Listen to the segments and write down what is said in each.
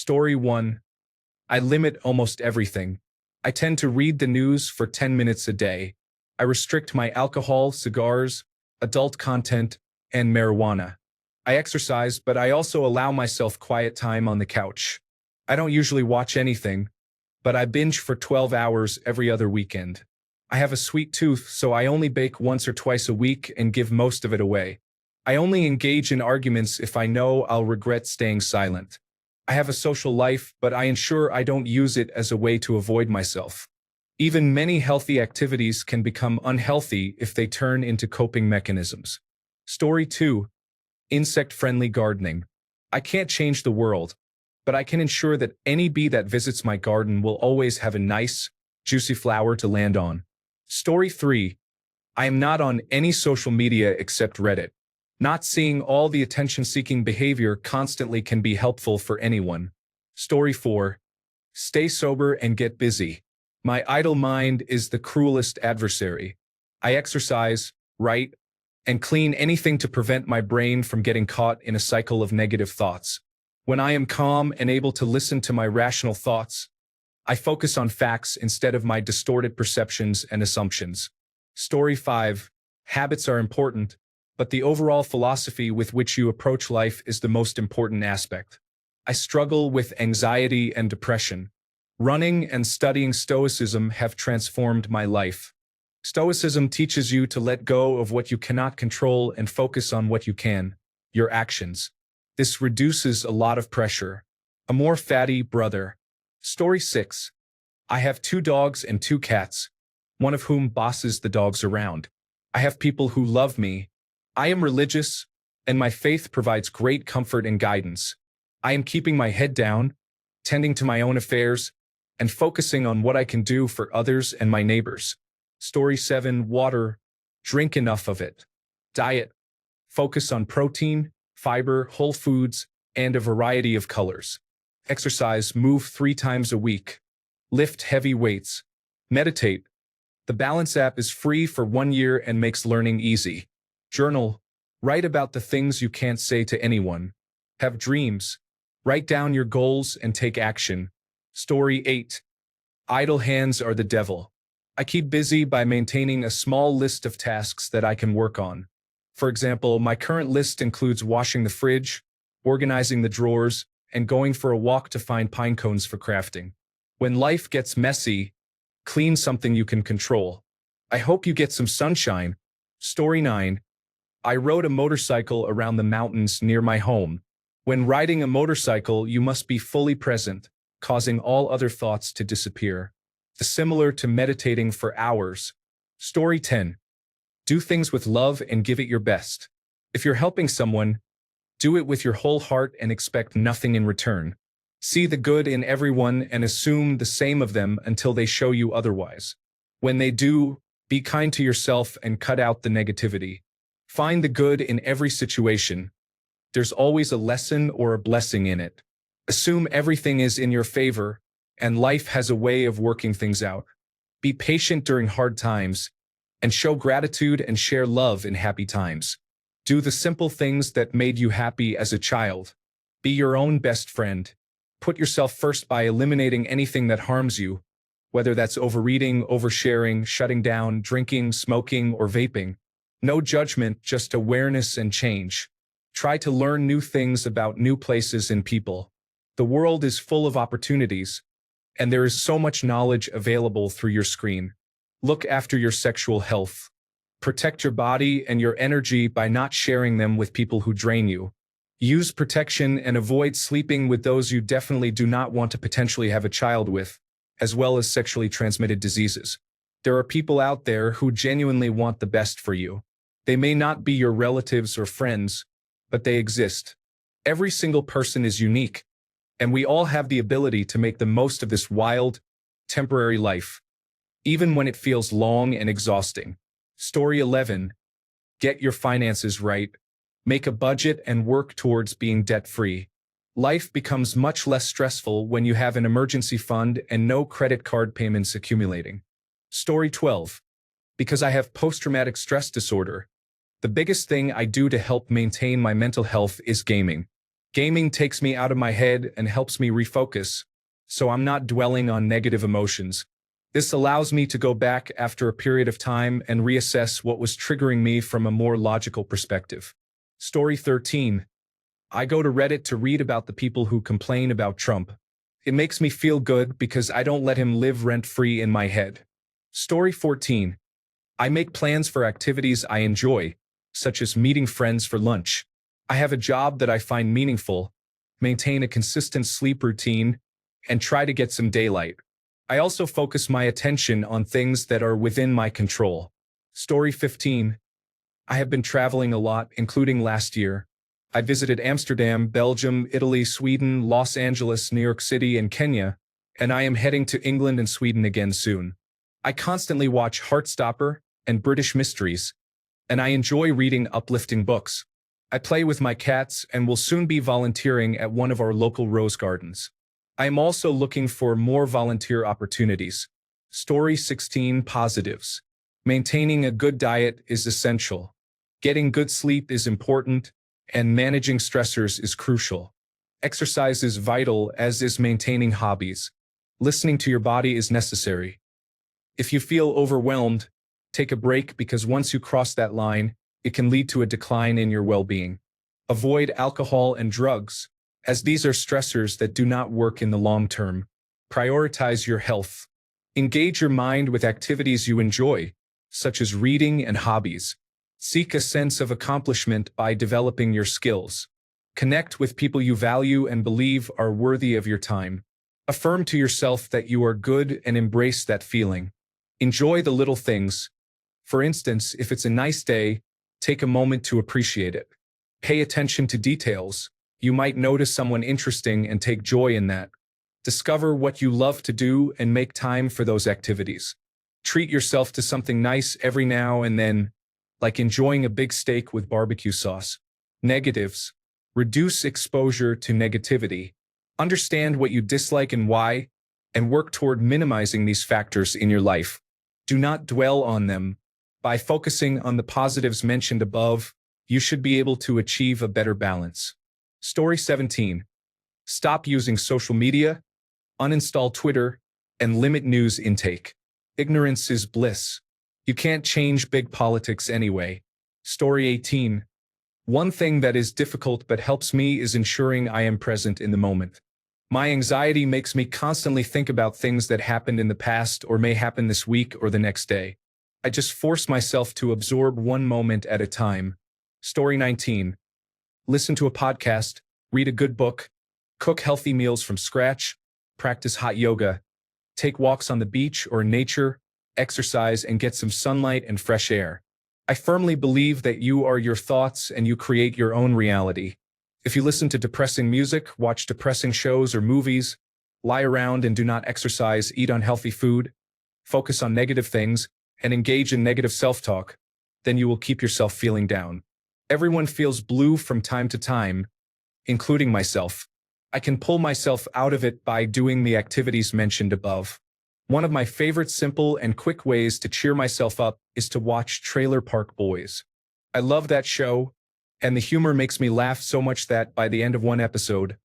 Story 1. I limit almost everything. I tend to read the news for 10 minutes a day. I restrict my alcohol, cigars, adult content, and marijuana. I exercise, but I also allow myself quiet time on the couch. I don't usually watch anything, but I binge for 12 hours every other weekend. I have a sweet tooth, so I only bake once or twice a week and give most of it away. I only engage in arguments if I know I'll regret staying silent. I have a social life, but I ensure I don't use it as a way to avoid myself. Even many healthy activities can become unhealthy if they turn into coping mechanisms. Story 2. Insect-friendly gardening. I can't change the world, but I can ensure that any bee that visits my garden will always have a nice, juicy flower to land on. Story 3. I am not on any social media except Reddit. Not seeing all the attention-seeking behavior constantly can be helpful for anyone. Story 4. Stay sober and get busy. My idle mind is the cruelest adversary. I exercise, write, and clean anything to prevent my brain from getting caught in a cycle of negative thoughts. When I am calm and able to listen to my rational thoughts, I focus on facts instead of my distorted perceptions and assumptions. Story 5. Habits are important, but the overall philosophy with which you approach life is the most important aspect. I struggle with anxiety and depression. Running and studying Stoicism have transformed my life. Stoicism teaches you to let go of what you cannot control and focus on what you can, your actions. This reduces a lot of pressure. A more fatty brother. Story 6. I have 2 dogs and 2 cats, one of whom bosses the dogs around. I have people who love me. I am religious, and my faith provides great comfort and guidance. I am keeping my head down, tending to my own affairs, and focusing on what I can do for others and my neighbors. Story 7. Water. Drink enough of it. Diet. Focus on protein, fiber, whole foods, and a variety of colors. Exercise. Move 3 times a week. Lift heavy weights. Meditate. The Balance app is free for 1 year and makes learning easy. Journal. Write about the things you can't say to anyone. Have dreams. Write down your goals and take action. Story 8. Idle hands are the devil. I keep busy by maintaining a small list of tasks that I can work on. For example, my current list includes washing the fridge, organizing the drawers, and going for a walk to find pine cones for crafting. When life gets messy, clean something you can control. I hope you get some sunshine. Story 9. I rode a motorcycle around the mountains near my home. When riding a motorcycle, you must be fully present, causing all other thoughts to disappear. Similar to meditating for hours. Story 10. Do things with love and give it your best. If you're helping someone, do it with your whole heart and expect nothing in return. See the good in everyone and assume the same of them until they show you otherwise. When they do, be kind to yourself and cut out the negativity. Find the good in every situation. There's always a lesson or a blessing in it. Assume everything is in your favor, and life has a way of working things out. Be patient during hard times, and show gratitude and share love in happy times. Do the simple things that made you happy as a child. Be your own best friend. Put yourself first by eliminating anything that harms you, whether that's overeating, oversharing, shutting down, drinking, smoking, or vaping. No judgment, just awareness and change. Try to learn new things about new places and people. The world is full of opportunities, and there is so much knowledge available through your screen. Look after your sexual health. Protect your body and your energy by not sharing them with people who drain you. Use protection and avoid sleeping with those you definitely do not want to potentially have a child with, as well as sexually transmitted diseases. There are people out there who genuinely want the best for you. They may not be your relatives or friends, but they exist. Every single person is unique, and we all have the ability to make the most of this wild, temporary life, even when it feels long and exhausting. Story 11. Get your finances right. Make a budget and work towards being debt-free. Life becomes much less stressful when you have an emergency fund and no credit card payments accumulating. Story 12. Because I have post-traumatic stress disorder, the biggest thing I do to help maintain my mental health is gaming. Gaming takes me out of my head and helps me refocus, so I'm not dwelling on negative emotions. This allows me to go back after a period of time and reassess what was triggering me from a more logical perspective. Story 13. I go to Reddit to read about the people who complain about Trump. It makes me feel good because I don't let him live rent-free in my head. Story 14. I make plans for activities I enjoy, such as meeting friends for lunch. I have a job that I find meaningful, maintain a consistent sleep routine, and try to get some daylight. I also focus my attention on things that are within my control. Story 15. I have been traveling a lot, including last year. I visited Amsterdam, Belgium, Italy, Sweden, Los Angeles, New York City, and Kenya, and I am heading to England and Sweden again soon. I constantly watch Heartstopper and British mysteries, and I enjoy reading uplifting books. I play with my cats and will soon be volunteering at one of our local rose gardens. I am also looking for more volunteer opportunities. Story 16. Positives. Maintaining a good diet is essential. Getting good sleep is important, and managing stressors is crucial. Exercise is vital, as is maintaining hobbies. Listening to your body is necessary. If you feel overwhelmed, take a break, because once you cross that line, it can lead to a decline in your well-being. Avoid alcohol and drugs, as these are stressors that do not work in the long term. Prioritize your health. Engage your mind with activities you enjoy, such as reading and hobbies. Seek a sense of accomplishment by developing your skills. Connect with people you value and believe are worthy of your time. Affirm to yourself that you are good and embrace that feeling. Enjoy the little things. For instance, if it's a nice day, take a moment to appreciate it. Pay attention to details. You might notice someone interesting and take joy in that. Discover what you love to do and make time for those activities. Treat yourself to something nice every now and then, like enjoying a big steak with barbecue sauce. Negatives. Reduce exposure to negativity. Understand what you dislike and why, and work toward minimizing these factors in your life. Do not dwell on them. By focusing on the positives mentioned above, you should be able to achieve a better balance. Story 17. Stop using social media, uninstall Twitter, and limit news intake. Ignorance is bliss. You can't change big politics anyway. Story 18. One thing that is difficult but helps me is ensuring I am present in the moment. My anxiety makes me constantly think about things that happened in the past or may happen this week or the next day. I just force myself to absorb one moment at a time. Story 19. Listen to a podcast, read a good book, cook healthy meals from scratch, practice hot yoga, take walks on the beach or in nature, exercise and get some sunlight and fresh air. I firmly believe that you are your thoughts and you create your own reality. If you listen to depressing music, watch depressing shows or movies, lie around and do not exercise, eat unhealthy food, focus on negative things, and engage in negative self-talk, then you will keep yourself feeling down. Everyone feels blue from time to time, including myself. I can pull myself out of it by doing the activities mentioned above. One of my favorite simple and quick ways to cheer myself up is to watch Trailer Park Boys. I love that show, and the humor makes me laugh so much that by the end of one episode,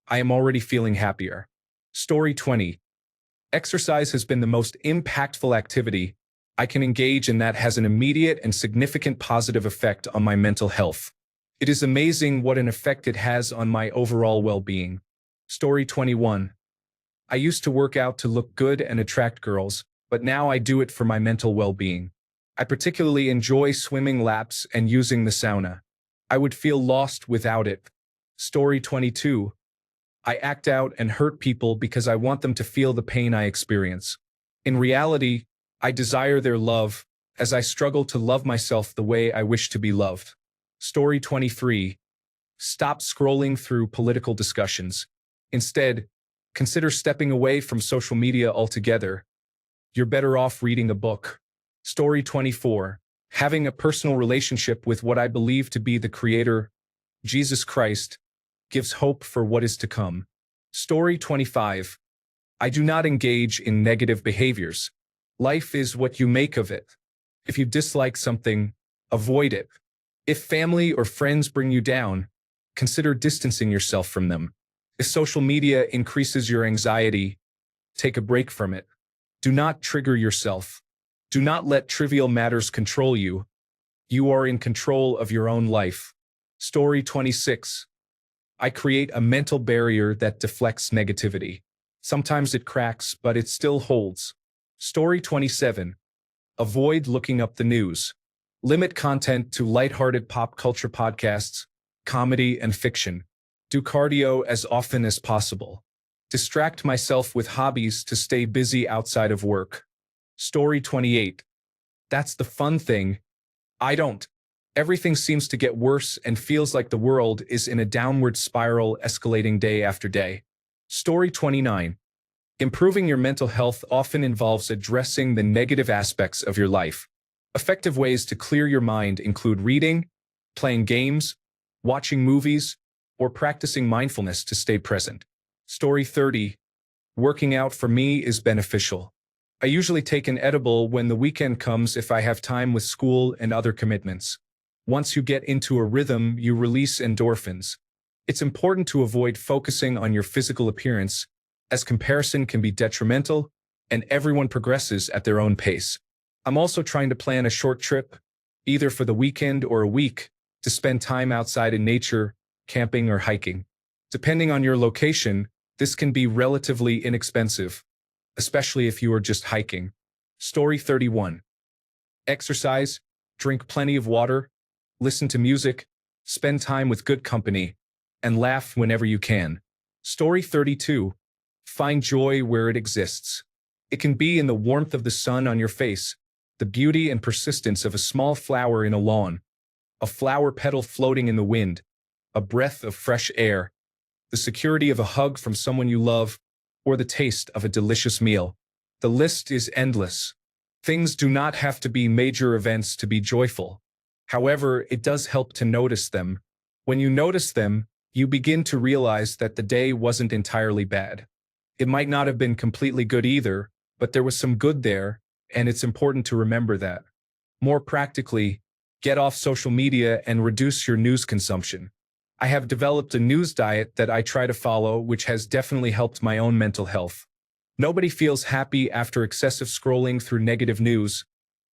I am already feeling happier. Story 20. Exercise has been the most impactful activity I can engage in that has an immediate and significant positive effect on my mental health. It is amazing what an effect it has on my overall well-being. Story 21. I used to work out to look good and attract girls, but now I do it for my mental well-being. I particularly enjoy swimming laps and using the sauna. I would feel lost without it. Story 22. I act out and hurt people because I want them to feel the pain I experience. In reality, I desire their love, as I struggle to love myself the way I wish to be loved. Story 23. Stop scrolling through political discussions. Instead, consider stepping away from social media altogether. You're better off reading a book. Story 24. Having a personal relationship with what I believe to be the Creator, Jesus Christ, gives hope for what is to come. Story 25. I do not engage in negative behaviors. Life is what you make of it. If you dislike something, avoid it. If family or friends bring you down, consider distancing yourself from them. If social media increases your anxiety, take a break from it. Do not trigger yourself. Do not let trivial matters control you. You are in control of your own life. Story 26. I create a mental barrier that deflects negativity. Sometimes it cracks, but it still holds. Story 27. Avoid looking up the news. Limit content to lighthearted pop culture podcasts, comedy, and fiction. Do cardio as often as possible. Distract myself with hobbies to stay busy outside of work. Story 28. That's the fun thing. I don't. Everything seems to get worse and feels like the world is in a downward spiral escalating day after day. Story 29. Improving your mental health often involves addressing the negative aspects of your life. Effective ways to clear your mind include reading, playing games, watching movies, or practicing mindfulness to stay present. Story 30. Working out for me is beneficial. I usually take an edible when the weekend comes if I have time with school and other commitments. Once you get into a rhythm, you release endorphins. It's important to avoid focusing on your physical appearance, as comparison can be detrimental, and everyone progresses at their own pace. I'm also trying to plan a short trip, either for the weekend or a week, to spend time outside in nature, camping or hiking. Depending on your location, this can be relatively inexpensive, especially if you are just hiking. Story 31. Exercise, drink plenty of water, listen to music, spend time with good company, and laugh whenever you can. Story 32. Find joy where it exists. It can be in the warmth of the sun on your face, the beauty and persistence of a small flower in a lawn, a flower petal floating in the wind, a breath of fresh air, the security of a hug from someone you love, or the taste of a delicious meal. The list is endless. Things do not have to be major events to be joyful. However, it does help to notice them. When you notice them, you begin to realize that the day wasn't entirely bad. It might not have been completely good either, but there was some good there, and it's important to remember that. More practically, get off social media and reduce your news consumption. I have developed a news diet that I try to follow, which has definitely helped my own mental health. Nobody feels happy after excessive scrolling through negative news,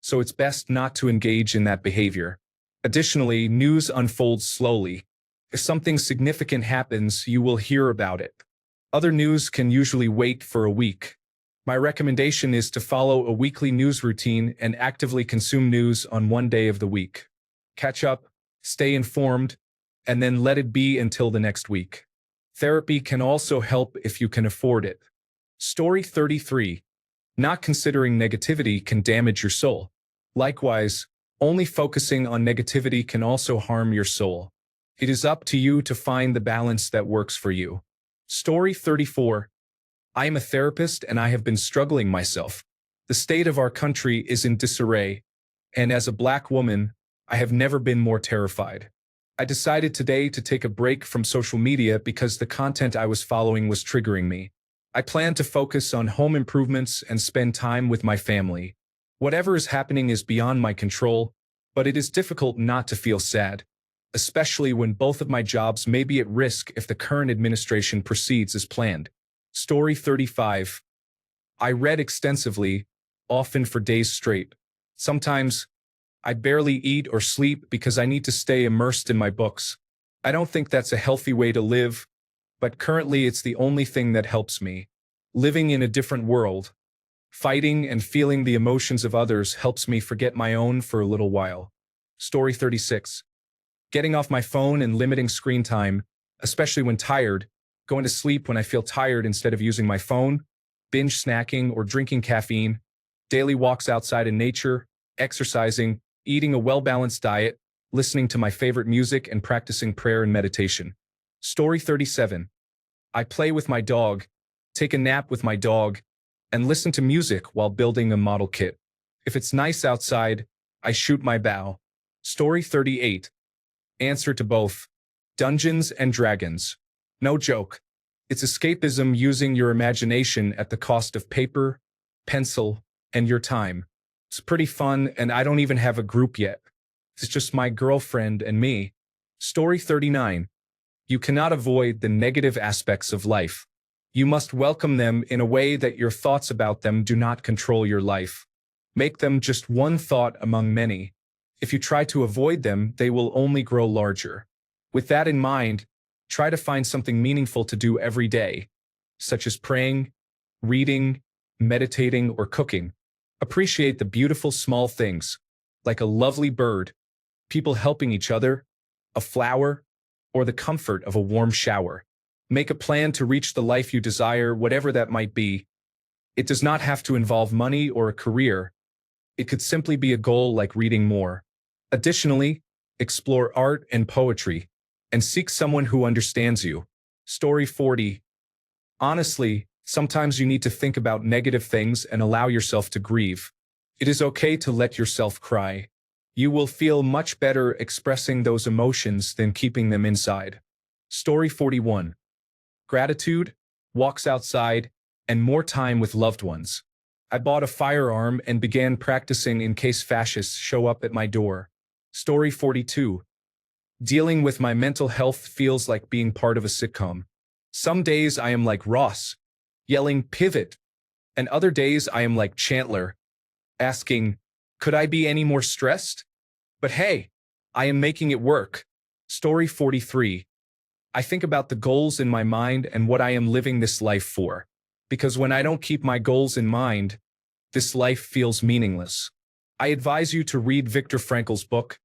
so it's best not to engage in that behavior. Additionally, news unfolds slowly. If something significant happens, you will hear about it. Other news can usually wait for a week. My recommendation is to follow a weekly news routine and actively consume news on one day of the week. Catch up, stay informed, and then let it be until the next week. Therapy can also help if you can afford it. Story 33. Not considering negativity can damage your soul. Likewise, only focusing on negativity can also harm your soul. It is up to you to find the balance that works for you. Story 34. I am a therapist and I have been struggling myself. The state of our country is in disarray, and as a Black woman, I have never been more terrified. I decided today to take a break from social media because the content I was following was triggering me. I plan to focus on home improvements and spend time with my family. Whatever is happening is beyond my control, but it is difficult not to feel sad, especially when both of my jobs may be at risk if the current administration proceeds as planned. Story 35. I read extensively, often for days straight. Sometimes, I barely eat or sleep because I need to stay immersed in my books. I don't think that's a healthy way to live, but currently it's the only thing that helps me. Living in a different world, fighting and feeling the emotions of others helps me forget my own for a little while. Story 36. Getting off my phone and limiting screen time, especially when tired, going to sleep when I feel tired instead of using my phone, binge snacking or drinking caffeine, daily walks outside in nature, exercising, eating a well-balanced diet, listening to my favorite music, and practicing prayer and meditation. Story 37. I play with my dog, take a nap with my dog, and listen to music while building a model kit. If it's nice outside, I shoot my bow. Story 38. Answer to both. Dungeons and Dragons. No joke. It's escapism using your imagination at the cost of paper, pencil, and your time. It's pretty fun, and I don't even have a group yet. It's just my girlfriend and me. Story 39. You cannot avoid the negative aspects of life. You must welcome them in a way that your thoughts about them do not control your life. Make them just one thought among many. If you try to avoid them, they will only grow larger. With that in mind, try to find something meaningful to do every day, such as praying, reading, meditating, or cooking. Appreciate the beautiful small things, like a lovely bird, people helping each other, a flower, or the comfort of a warm shower. Make a plan to reach the life you desire, whatever that might be. It does not have to involve money or a career. It could simply be a goal like reading more. Additionally, explore art and poetry, and seek someone who understands you. Story 40. Honestly, sometimes you need to think about negative things and allow yourself to grieve. It is okay to let yourself cry. You will feel much better expressing those emotions than keeping them inside. Story 41. Gratitude, walks outside, and more time with loved ones. I bought a firearm and began practicing in case fascists show up at my door. Story 42. Dealing with my mental health feels like being part of a sitcom. Some days I am like Ross, yelling pivot, and other days I am like Chandler, asking, could I be any more stressed? But hey, I am making it work. Story 43. I think about the goals in my mind and what I am living this life for. Because when I don't keep my goals in mind, this life feels meaningless. I advise you to read Viktor Frankl's book,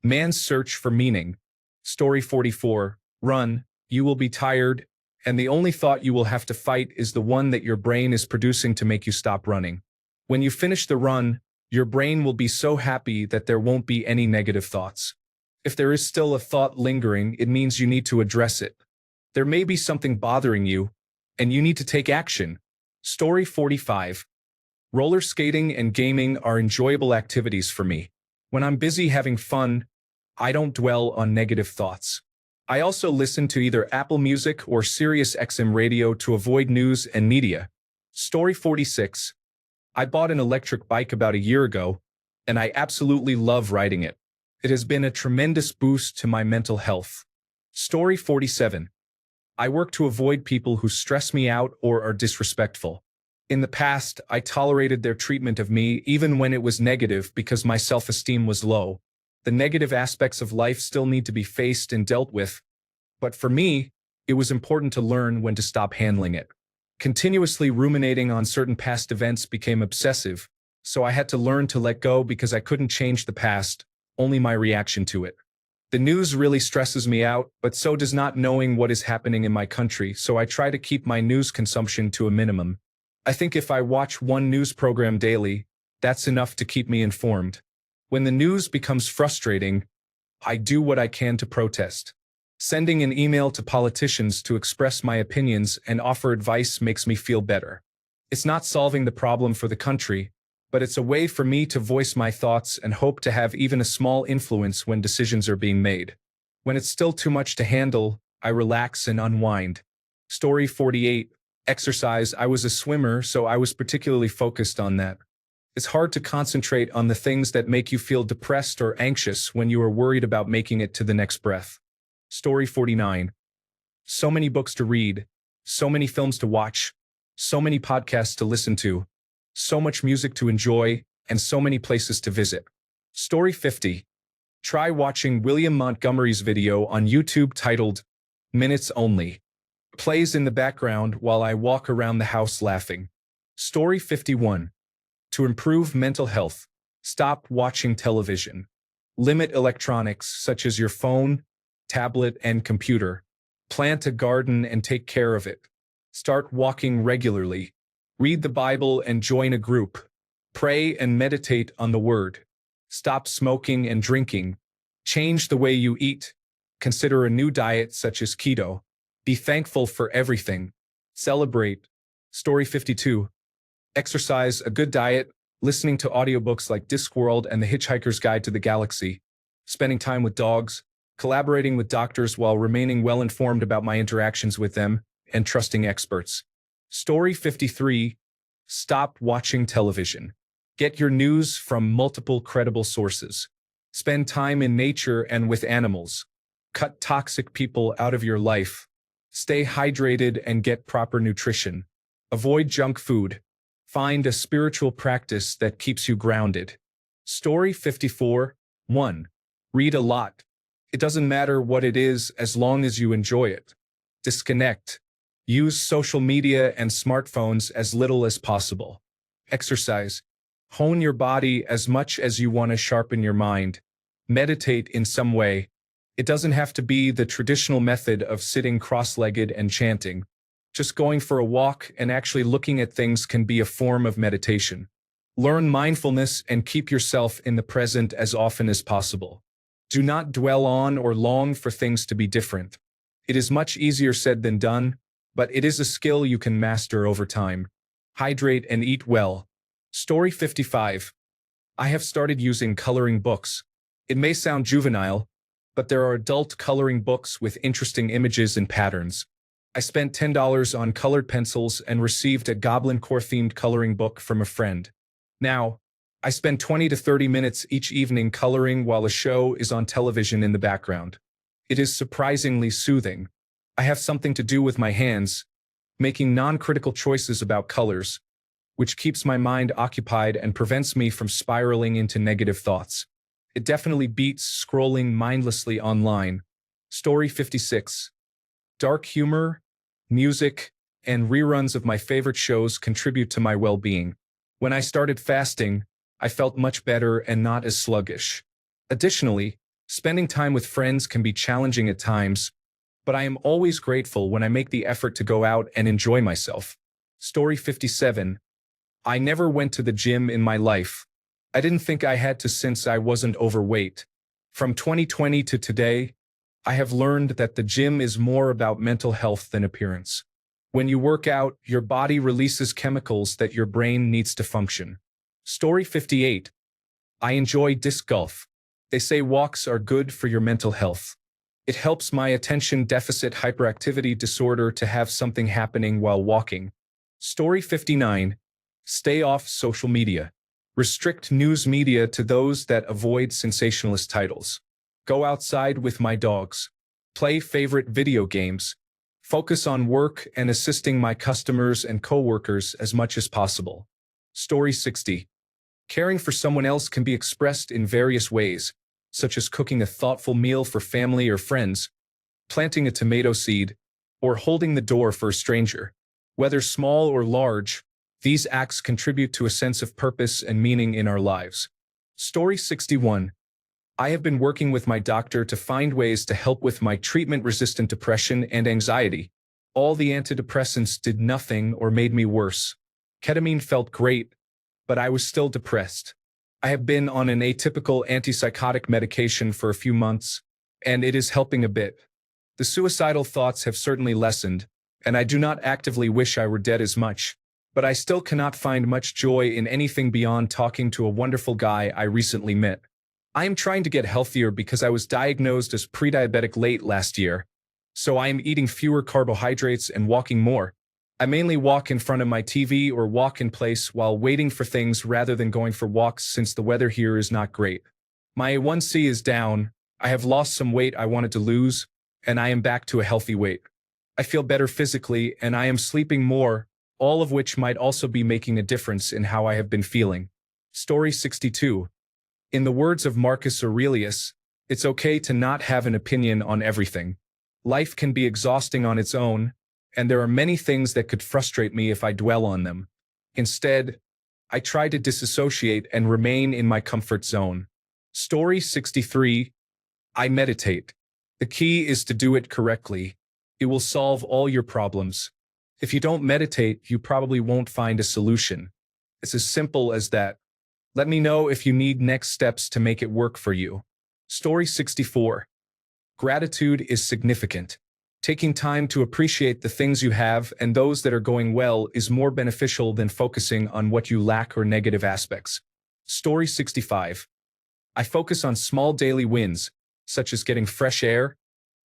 Man's Search for Meaning. Story 44. Run, you will be tired, and the only thought you will have to fight is the one that your brain is producing to make you stop running. When you finish the run, your brain will be so happy that there won't be any negative thoughts. If there is still a thought lingering, it means you need to address it. There may be something bothering you, and you need to take action. Story 45. Roller skating and gaming are enjoyable activities for me. When I'm busy having fun, I don't dwell on negative thoughts. I also listen to either Apple Music or Sirius XM radio to avoid news and media. Story 46. I bought an electric bike about a year ago, and I absolutely love riding it. It has been a tremendous boost to my mental health. Story 47. I work to avoid people who stress me out or are disrespectful. In the past, I tolerated their treatment of me even when it was negative because my self-esteem was low. The negative aspects of life still need to be faced and dealt with, but for me, it was important to learn when to stop handling it. Continuously ruminating on certain past events became obsessive, so I had to learn to let go because I couldn't change the past, only my reaction to it. The news really stresses me out, but so does not knowing what is happening in my country, so I try to keep my news consumption to a minimum. I think if I watch one news program daily, that's enough to keep me informed. When the news becomes frustrating, I do what I can to protest. Sending an email to politicians to express my opinions and offer advice makes me feel better. It's not solving the problem for the country, but it's a way for me to voice my thoughts and hope to have even a small influence when decisions are being made. When it's still too much to handle, I relax and unwind. Story 48. Exercise. I was a swimmer, so I was particularly focused on that. It's hard to concentrate on the things that make you feel depressed or anxious when you are worried about making it to the next breath. Story 49. So many books to read, so many films to watch, so many podcasts to listen to, so much music to enjoy, and so many places to visit. Story 50. Try watching William Montgomery's video on YouTube titled Minutes Only. Plays in the background while I walk around the house laughing. Story 51. To improve mental health, stop watching television. Limit electronics such as your phone, tablet, and computer. Plant a garden and take care of it. Start walking regularly. Read the Bible and join a group. Pray and meditate on the Word. Stop smoking and drinking. Change the way you eat. Consider a new diet such as keto. Be thankful for everything. Celebrate. Story 52. Exercise, a good diet, listening to audiobooks like Discworld and The Hitchhiker's Guide to the Galaxy, spending time with dogs, collaborating with doctors while remaining well-informed about my interactions with them, and trusting experts. Story 53. Stop watching television. Get your news from multiple credible sources. Spend time in nature and with animals. Cut toxic people out of your life. Stay hydrated and get proper nutrition. Avoid junk food. Find a spiritual practice that keeps you grounded. Story 54. 1. Read a lot. It doesn't matter what it is as long as you enjoy it. Disconnect. Use social media and smartphones as little as possible. Exercise. Hone your body as much as you want to sharpen your mind. Meditate in some way. It doesn't have to be the traditional method of sitting cross-legged and chanting. Just going for a walk and actually looking at things can be a form of meditation. Learn mindfulness and keep yourself in the present as often as possible. Do not dwell on or long for things to be different. It is much easier said than done, but it is a skill you can master over time. Hydrate and eat well. Story 55. I have started using coloring books. It may sound juvenile, but there are adult coloring books with interesting images and patterns. I spent $10 on colored pencils and received a Goblin Core-themed coloring book from a friend. Now, I spend 20 to 30 minutes each evening coloring while a show is on television in the background. It is surprisingly soothing. I have something to do with my hands, making non-critical choices about colors, which keeps my mind occupied and prevents me from spiraling into negative thoughts. It definitely beats scrolling mindlessly online. Story 56. Dark humor, music, and reruns of my favorite shows contribute to my well-being. When I started fasting, I felt much better and not as sluggish. Additionally, spending time with friends can be challenging at times, but I am always grateful when I make the effort to go out and enjoy myself. Story 57. I never went to the gym in my life. I didn't think I had to since I wasn't overweight. From 2020 to today, I have learned that the gym is more about mental health than appearance. When you work out, your body releases chemicals that your brain needs to function. Story 58. I enjoy disc golf. They say walks are good for your mental health. It helps my attention deficit hyperactivity disorder to have something happening while walking. Story 59. Stay off social media. Restrict news media to those that avoid sensationalist titles. Go outside with my dogs. Play favorite video games. Focus on work and assisting my customers and coworkers as much as possible. Story 60. Caring for someone else can be expressed in various ways, such as cooking a thoughtful meal for family or friends, planting a tomato seed, or holding the door for a stranger. Whether small or large, these acts contribute to a sense of purpose and meaning in our lives. Story 61. I have been working with my doctor to find ways to help with my treatment-resistant depression and anxiety. All the antidepressants did nothing or made me worse. Ketamine felt great, but I was still depressed. I have been on an atypical antipsychotic medication for a few months, and it is helping a bit. The suicidal thoughts have certainly lessened, and I do not actively wish I were dead as much, but I still cannot find much joy in anything beyond talking to a wonderful guy I recently met. I am trying to get healthier because I was diagnosed as pre-diabetic late last year, so I am eating fewer carbohydrates and walking more. I mainly walk in front of my TV or walk in place while waiting for things rather than going for walks since the weather here is not great. My A1C is down, I have lost some weight I wanted to lose, and I am back to a healthy weight. I feel better physically and I am sleeping more, all of which might also be making a difference in how I have been feeling. Story 62. In the words of Marcus Aurelius, it's okay to not have an opinion on everything. Life can be exhausting on its own, and there are many things that could frustrate me if I dwell on them. Instead, I try to disassociate and remain in my comfort zone. Story 63. I meditate. The key is to do it correctly. It will solve all your problems. If you don't meditate, you probably won't find a solution. It's as simple as that. Let me know if you need next steps to make it work for you. Story 64. Gratitude is significant. Taking time to appreciate the things you have and those that are going well is more beneficial than focusing on what you lack or negative aspects. Story 65. I focus on small daily wins, such as getting fresh air,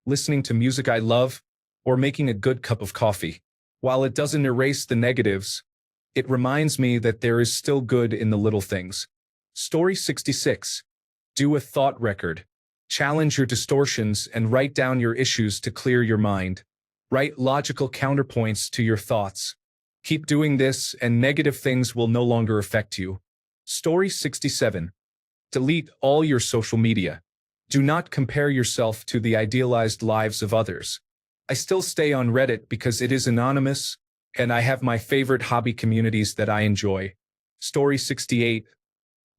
listening to music I love, or making a good cup of coffee. While it doesn't erase the negatives, it reminds me that there is still good in the little things. Story 66. Do a thought record. Challenge your distortions and write down your issues to clear your mind. Write logical counterpoints to your thoughts. Keep doing this and negative things will no longer affect you. Story 67. Delete all your social media. Do not compare yourself to the idealized lives of others. I still stay on Reddit because it is anonymous, and I have my favorite hobby communities that I enjoy. Story 68.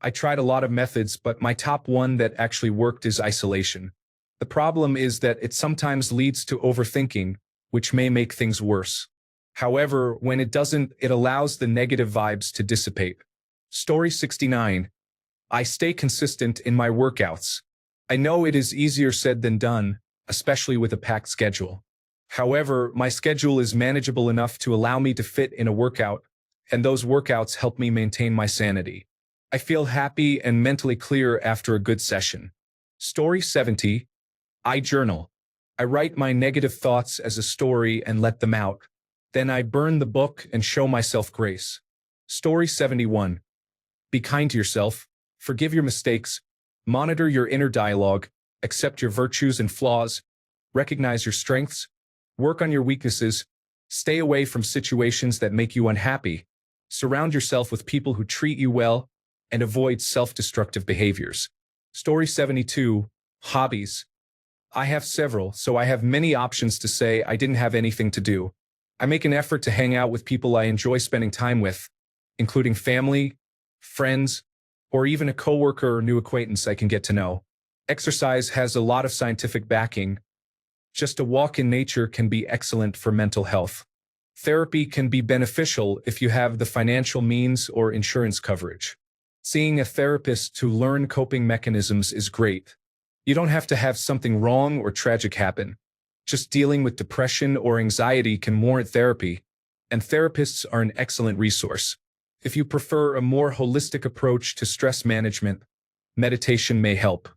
I tried a lot of methods, but my top one that actually worked is isolation. The problem is that it sometimes leads to overthinking, which may make things worse. However, when it doesn't, it allows the negative vibes to dissipate. Story 69. I stay consistent in my workouts. I know it is easier said than done, especially with a packed schedule. However, my schedule is manageable enough to allow me to fit in a workout, and those workouts help me maintain my sanity. I feel happy and mentally clear after a good session. Story 70. I journal. I write my negative thoughts as a story and let them out. Then I burn the book and show myself grace. Story 71. Be kind to yourself. Forgive your mistakes. Monitor your inner dialogue. Accept your virtues and flaws. Recognize your strengths. Work on your weaknesses. Stay away from situations that make you unhappy. Surround yourself with people who treat you well, and avoid self-destructive behaviors. Story 72. Hobbies. I have several, so I have many options to say I didn't have anything to do. I make an effort to hang out with people I enjoy spending time with, including family, friends, or even a coworker or new acquaintance I can get to know. Exercise has a lot of scientific backing. Just a walk in nature can be excellent for mental health. Therapy can be beneficial if you have the financial means or insurance coverage. Seeing a therapist to learn coping mechanisms is great. You don't have to have something wrong or tragic happen. Just dealing with depression or anxiety can warrant therapy, and therapists are an excellent resource. If you prefer a more holistic approach to stress management, meditation may help.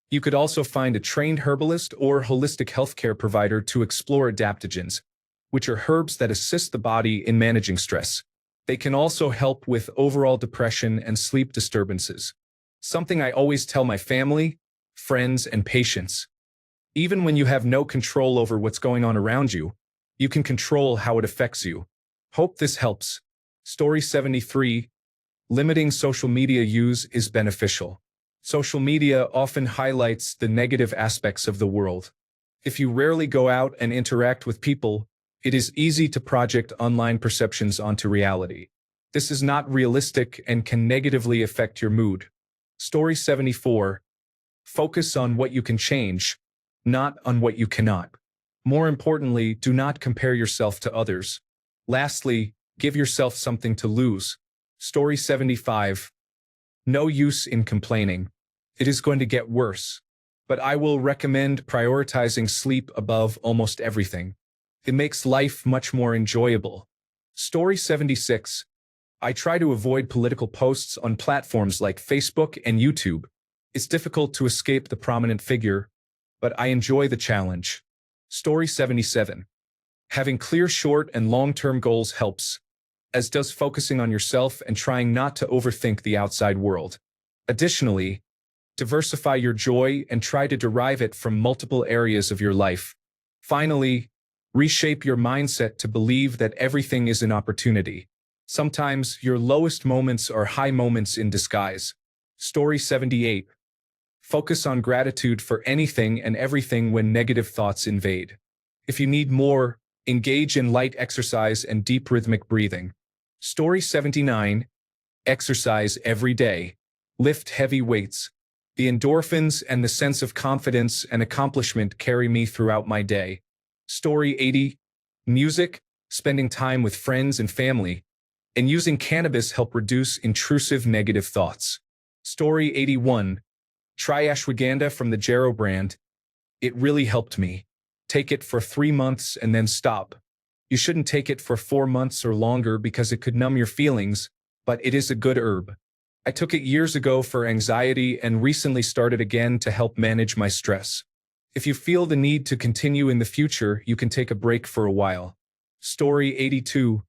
You could also find a trained herbalist or holistic healthcare provider to explore adaptogens, which are herbs that assist the body in managing stress. They can also help with overall depression and sleep disturbances. Something I always tell my family, friends, and patients. Even when you have no control over what's going on around you, you can control how it affects you. Hope this helps. Story 73. Limiting social media use is beneficial. Social media often highlights the negative aspects of the world. If you rarely go out and interact with people, it is easy to project online perceptions onto reality. This is not realistic and can negatively affect your mood. Story 74. Focus on what you can change, not on what you cannot. More importantly, do not compare yourself to others. Lastly, give yourself something to lose. Story 75. No use in complaining. It is going to get worse. But I will recommend prioritizing sleep above almost everything. It makes life much more enjoyable. Story 76. I try to avoid political posts on platforms like Facebook and YouTube. It's difficult to escape the prominent figure, but I enjoy the challenge. Story 77. Having clear short and long-term goals helps, as does focusing on yourself and trying not to overthink the outside world. Additionally, diversify your joy and try to derive it from multiple areas of your life. Finally, reshape your mindset to believe that everything is an opportunity. Sometimes your lowest moments are high moments in disguise. Story 78. Focus on gratitude for anything and everything when negative thoughts invade. If you need more, engage in light exercise and deep rhythmic breathing. Story 79. Exercise every day. Lift heavy weights. The endorphins and the sense of confidence and accomplishment carry me throughout my day. Story 80. Music, spending time with friends and family, and using cannabis help reduce intrusive negative thoughts. Story 81. Try ashwagandha from the Jarrow brand. It really helped me. Take it for 3 months and then stop. You shouldn't take it for 4 months or longer because it could numb your feelings, but it is a good herb. I took it years ago for anxiety and recently started again to help manage my stress. If you feel the need to continue in the future, you can take a break for a while. Story 82.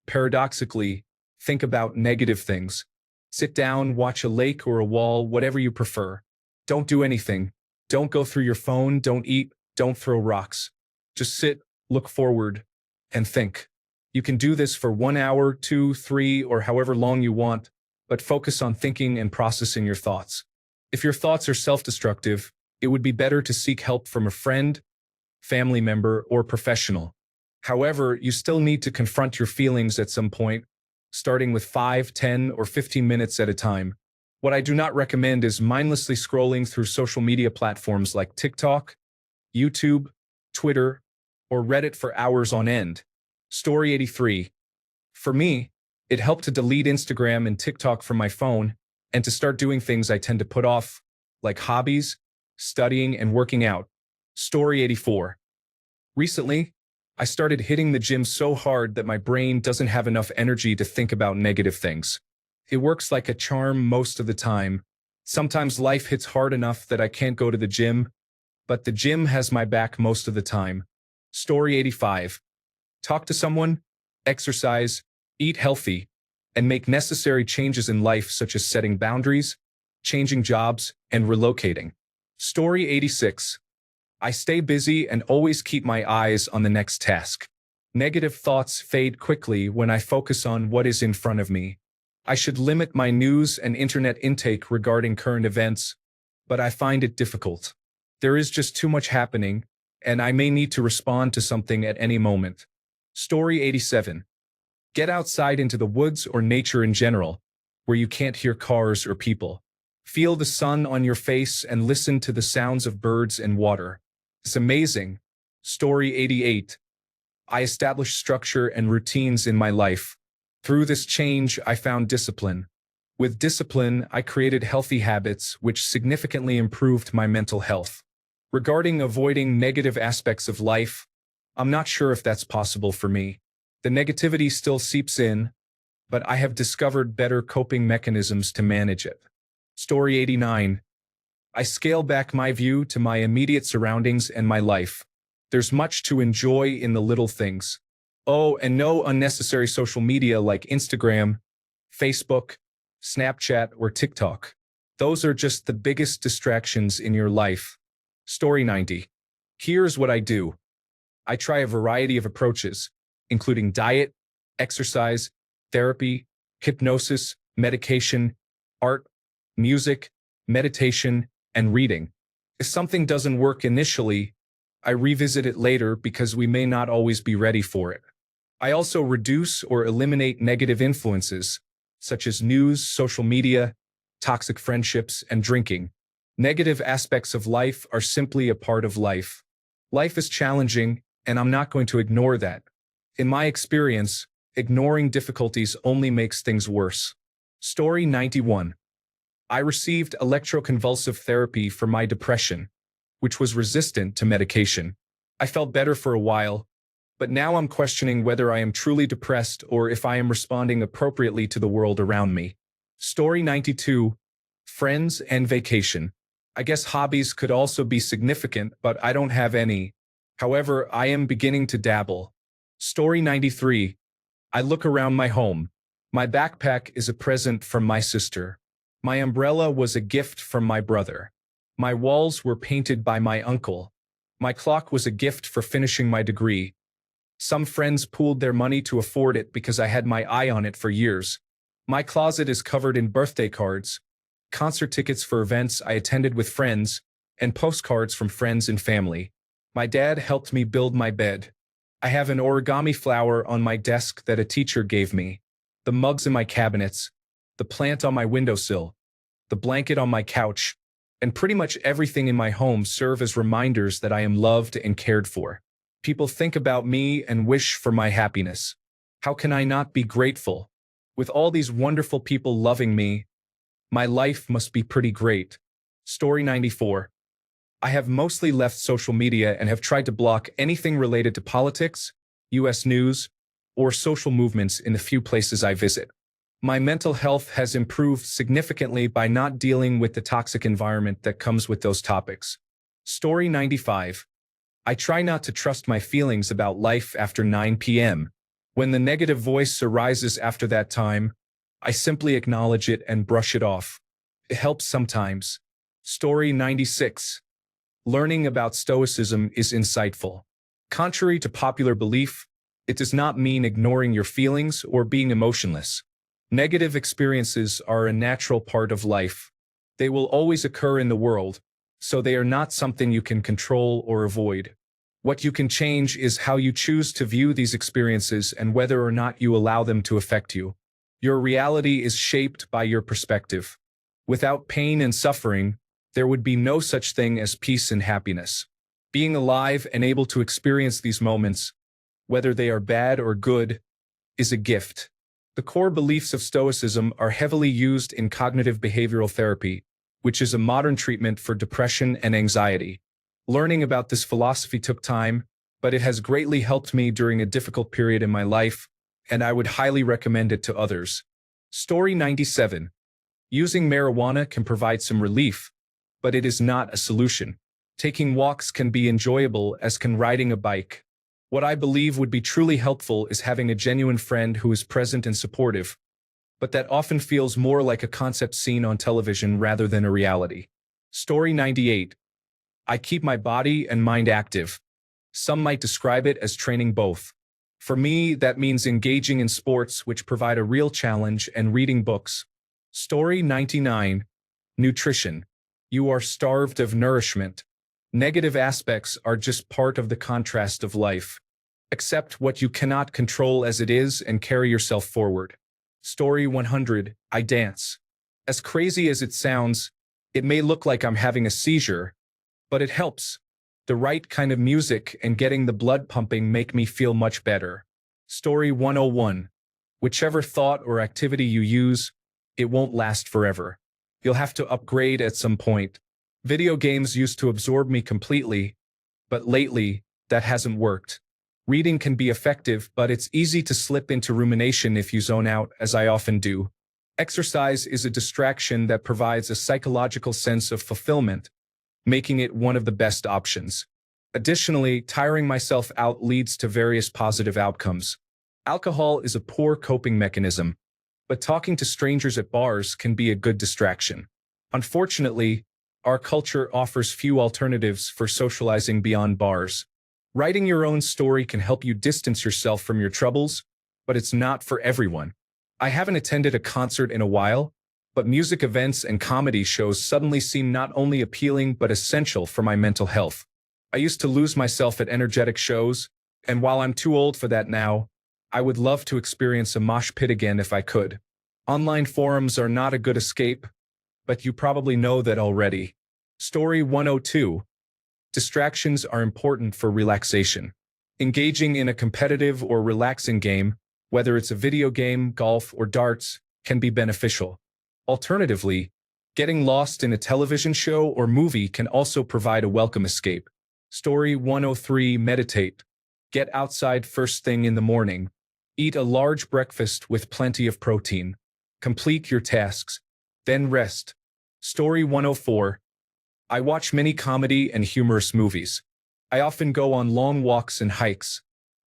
Paradoxically, think about negative things. Sit down, watch a lake or a wall, whatever you prefer. Don't do anything. Don't go through your phone, don't eat, don't throw rocks. Just sit, look forward, and think. You can do this for 1 hour, 2, 3, or however long you want, but focus on thinking and processing your thoughts. If your thoughts are self-destructive, it would be better to seek help from a friend, family member, or professional. However, you still need to confront your feelings at some point, starting with 5, 10, or 15 minutes at a time. What I do not recommend is mindlessly scrolling through social media platforms like TikTok, YouTube, Twitter, or Reddit for hours on end. Story 83. For me, it helped to delete Instagram and TikTok from my phone and to start doing things I tend to put off, like hobbies, studying, and working out. Story 84. Recently, I started hitting the gym so hard that my brain doesn't have enough energy to think about negative things. It works like a charm most of the time. Sometimes life hits hard enough that I can't go to the gym, but the gym has my back most of the time. Story 85. Talk to someone, exercise, eat healthy, and make necessary changes in life such as setting boundaries, changing jobs, and relocating. Story 86. I stay busy and always keep my eyes on the next task. Negative thoughts fade quickly when I focus on what is in front of me. I should limit my news and internet intake regarding current events, but I find it difficult. There is just too much happening, and I may need to respond to something at any moment. Story 87. Get outside into the woods or nature in general, where you can't hear cars or people. Feel the sun on your face and listen to the sounds of birds and water. It's amazing. Story 88. I established structure and routines in my life. Through this change, I found discipline. With discipline, I created healthy habits which significantly improved my mental health. Regarding avoiding negative aspects of life, I'm not sure if that's possible for me. The negativity still seeps in, but I have discovered better coping mechanisms to manage it. Story 89. I scale back my view to my immediate surroundings and my life. There's much to enjoy in the little things. Oh, and no unnecessary social media like Instagram, Facebook, Snapchat, or TikTok. Those are just the biggest distractions in your life. Story 90. Here's what I do. I try a variety of approaches, including diet, exercise, therapy, hypnosis, medication, art, music, meditation, and reading. If something doesn't work initially, I revisit it later because we may not always be ready for it. I also reduce or eliminate negative influences, such as news, social media, toxic friendships, and drinking. Negative aspects of life are simply a part of life. Life is challenging, and I'm not going to ignore that. In my experience, ignoring difficulties only makes things worse. Story 91. I received electroconvulsive therapy for my depression, which was resistant to medication. I felt better for a while, but now I'm questioning whether I am truly depressed or if I am responding appropriately to the world around me. Story 92. Friends and vacation. I guess hobbies could also be significant, but I don't have any. However, I am beginning to dabble. Story 93. I look around my home. My backpack is a present from my sister. My umbrella was a gift from my brother. My walls were painted by my uncle. My clock was a gift for finishing my degree. Some friends pooled their money to afford it because I had my eye on it for years. My closet is covered in birthday cards, concert tickets for events I attended with friends, and postcards from friends and family. My dad helped me build my bed. I have an origami flower on my desk that a teacher gave me, the mugs in my cabinets, the plant on my windowsill, the blanket on my couch, and pretty much everything in my home serve as reminders that I am loved and cared for. People think about me and wish for my happiness. How can I not be grateful? With all these wonderful people loving me, my life must be pretty great. Story 94. I have mostly left social media and have tried to block anything related to politics, US news, or social movements in the few places I visit. My mental health has improved significantly by not dealing with the toxic environment that comes with those topics. Story 95. I try not to trust my feelings about life after 9 p.m. When the negative voice arises after that time, I simply acknowledge it and brush it off. It helps sometimes. Story 96. Learning about Stoicism is insightful. Contrary to popular belief, it does not mean ignoring your feelings or being emotionless. Negative experiences are a natural part of life. They will always occur in the world, so they are not something you can control or avoid. What you can change is how you choose to view these experiences and whether or not you allow them to affect you. Your reality is shaped by your perspective. Without pain and suffering, there would be no such thing as peace and happiness. Being alive and able to experience these moments, whether they are bad or good, is a gift. The core beliefs of Stoicism are heavily used in cognitive behavioral therapy, which is a modern treatment for depression and anxiety. Learning about this philosophy took time, but it has greatly helped me during a difficult period in my life, and I would highly recommend it to others. Story 97. Using marijuana can provide some relief, but it is not a solution. Taking walks can be enjoyable, as can riding a bike. What I believe would be truly helpful is having a genuine friend who is present and supportive, but that often feels more like a concept seen on television rather than a reality. Story 98. I keep my body and mind active. Some might describe it as training both. For me, that means engaging in sports which provide a real challenge and reading books. Story 99. Nutrition. You are starved of nourishment. Negative aspects are just part of the contrast of life. Accept what you cannot control as it is and carry yourself forward. Story 100. I dance. As crazy as it sounds, it may look like I'm having a seizure, but it helps. The right kind of music and getting the blood pumping make me feel much better. Story 101. Whichever thought or activity you use, it won't last forever. You'll have to upgrade at some point. Video games used to absorb me completely, but lately, that hasn't worked. Reading can be effective, but it's easy to slip into rumination if you zone out, as I often do. Exercise is a distraction that provides a psychological sense of fulfillment, making it one of the best options. Additionally, tiring myself out leads to various positive outcomes. Alcohol is a poor coping mechanism, but talking to strangers at bars can be a good distraction. Unfortunately, our culture offers few alternatives for socializing beyond bars. Writing your own story can help you distance yourself from your troubles, but it's not for everyone. I haven't attended a concert in a while, but music events and comedy shows suddenly seem not only appealing but essential for my mental health. I used to lose myself at energetic shows, and while I'm too old for that now, I would love to experience a mosh pit again if I could. Online forums are not a good escape, but you probably know that already. Story 102. Distractions are important for relaxation. Engaging in a competitive or relaxing game, whether it's a video game, golf, or darts, can be beneficial. Alternatively, getting lost in a television show or movie can also provide a welcome escape. Story 103. Meditate. Get outside first thing in the morning. Eat a large breakfast with plenty of protein. Complete your tasks, then rest. Story 104. I watch many comedy and humorous movies. I often go on long walks and hikes.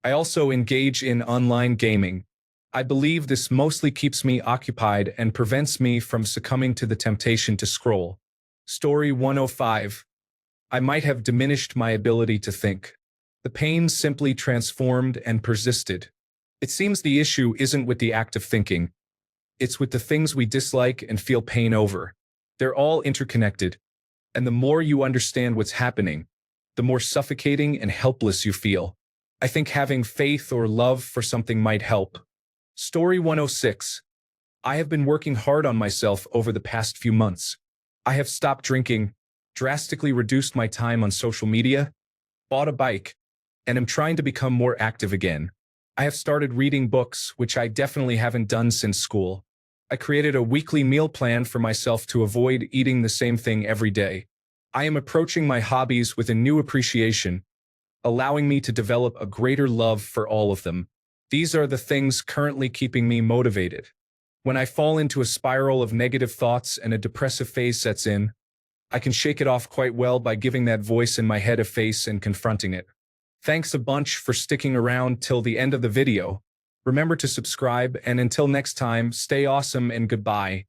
I also engage in online gaming. I believe this mostly keeps me occupied and prevents me from succumbing to the temptation to scroll. Story 105. I might have diminished my ability to think. The pain simply transformed and persisted. It seems the issue isn't with the act of thinking. It's with the things we dislike and feel pain over. They're all interconnected, and the more you understand what's happening, the more suffocating and helpless you feel. I think having faith or love for something might help. Story 106. I have been working hard on myself over the past few months. I have stopped drinking, drastically reduced my time on social media, bought a bike, and am trying to become more active again. I have started reading books, which I definitely haven't done since school. I created a weekly meal plan for myself to avoid eating the same thing every day. I am approaching my hobbies with a new appreciation, allowing me to develop a greater love for all of them. These are the things currently keeping me motivated. When I fall into a spiral of negative thoughts and a depressive phase sets in, I can shake it off quite well by giving that voice in my head a face and confronting it. Thanks a bunch for sticking around till the end of the video. Remember to subscribe, and until next time, stay awesome and goodbye.